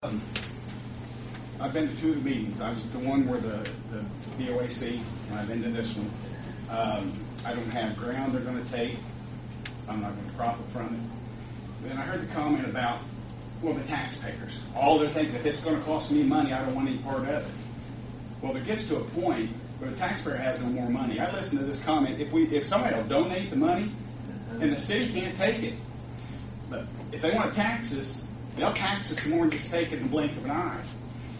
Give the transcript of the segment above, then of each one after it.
I've been to two of the meetings. I was the one where the BOAC, and I've been to this one. I don't have ground they're going to take. I'm not going to profit from it. Then I heard the comment about, well, the taxpayers. All they're thinking, if it's going to cost me money, I don't want any part of it. Well, it gets to a point where the taxpayer has no more money. I listened to this comment. If somebody will donate the money, and the city can't take it, but if they want to tax us, they'll tax us some more and just take it in the blink of an eye.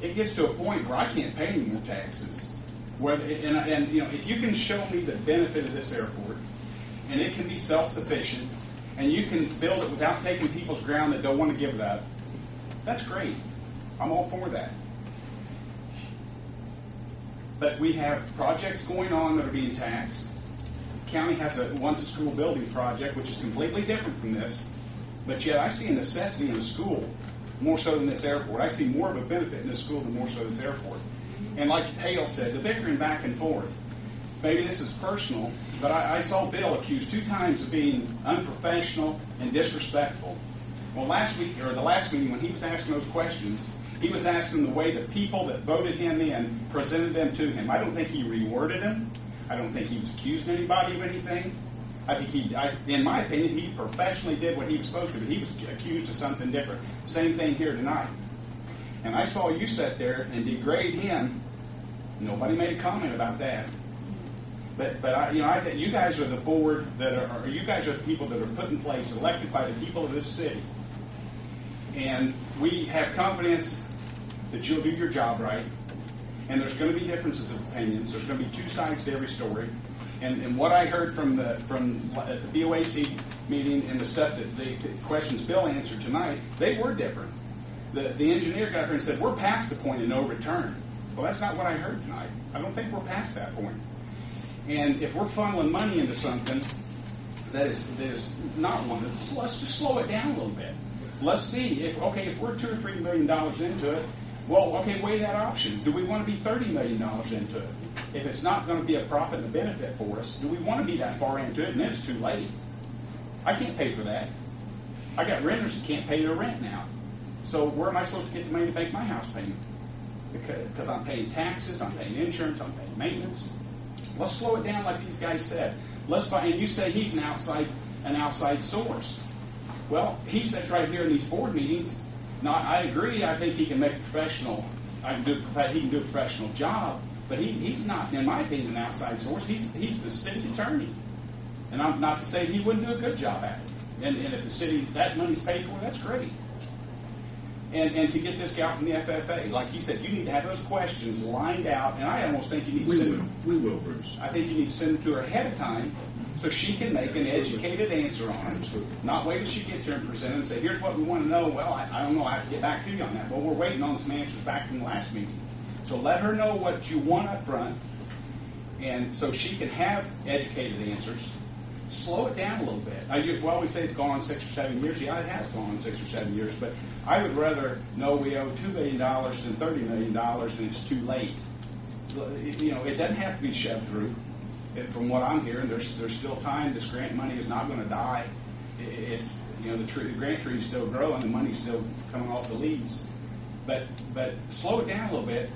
It gets to a point where I can't pay any more taxes. And if you can show me the benefit of this airport, and it can be self-sufficient, and you can build it without taking people's ground that don't want to give it up, that's great. I'm all for that. But we have projects going on that are being taxed. The county has wants a school building project, which is completely different from this. But yet I see a necessity in the school more so than this airport. I see more of a benefit in this school than more so this airport. And like Hale said, the bickering back and forth. Maybe this is personal, but I saw Bill accused 2 times of being unprofessional and disrespectful. Well, last week, or the last meeting, when he was asking those questions, he was asking the way the people that voted him in presented them to him. I don't think he reworded them. I don't think he was accusing anybody of anything. I think in my opinion, he professionally did what he was supposed to, but he was accused of something different. Same thing here tonight. And I saw you sit there and degrade him. Nobody made a comment about that. But I think you guys are the board you guys are the people that are put in place, elected by the people of this city. And we have confidence that you'll do your job right. And there's going to be differences of opinions. There's going to be 2 sides to every story. And what I heard from the BOAC meeting and the stuff that the questions Bill answered tonight, they were different. The engineer got up there and said, we're past the point of no return. Well, that's not what I heard tonight. I don't think we're past that point. And if we're funneling money into something that is not one, let's just slow it down a little bit. Let's see if we're $2 or $3 million into it. Well, okay, weigh that option. Do we want to be $30 million into it? If it's not going to be a profit and a benefit for us, do we want to be that far into it and then it's too late? I can't pay for that. I got renters that can't pay their rent now. So where am I supposed to get the money to make my house payment? Because I'm paying taxes, I'm paying insurance, I'm paying maintenance. Let's slow it down like these guys said. And you say he's an outside source. Well, he says right here in these board meetings, now I agree, I think he can make a professional, he can do a professional job, but he's not, in my opinion, an outside source. He's the city attorney. And I'm not to say he wouldn't do a good job at it. And if the city, that money's paid for, that's great. And to get this guy from the FFA, like he said, you need to have those questions lined out, and I almost think you need to send them. We will, Bruce. I think you need to send them to her ahead of time so she can make an educated answer on it. Absolutely. Not wait till she gets here and present it and say, here's what we want to know. Well, I don't know. I have to get back to you on that. Well, we're waiting on some answers back from the last meeting. So let her know what you want up front, and so she can have educated answers. Slow it down a little bit. We say it's gone on 6 or 7 years. Yeah, it has gone on 6 or 7 years, but I would rather know we owe $2 billion than $30 million and it's too late. It doesn't have to be shoved through. From what I'm hearing, there's still time. This grant money is not going to die. It's the grant tree is still growing, the money's still coming off the leaves. But slow it down a little bit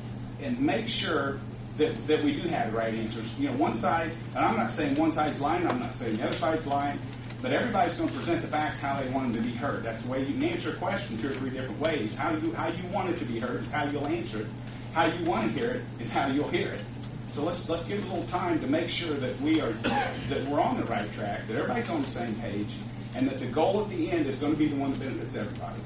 and make sure that we do have the right answers. One side, and I'm not saying one side's lying, I'm not saying the other side's lying, but everybody's going to present the facts how they want them to be heard. That's the way you can answer a question 2 or 3 different ways. How you want it to be heard is how you'll answer it. How you want to hear it is how you'll hear it. So let's give it a little time to make sure that we're on the right track, that everybody's on the same page, and that the goal at the end is going to be the one that benefits everybody.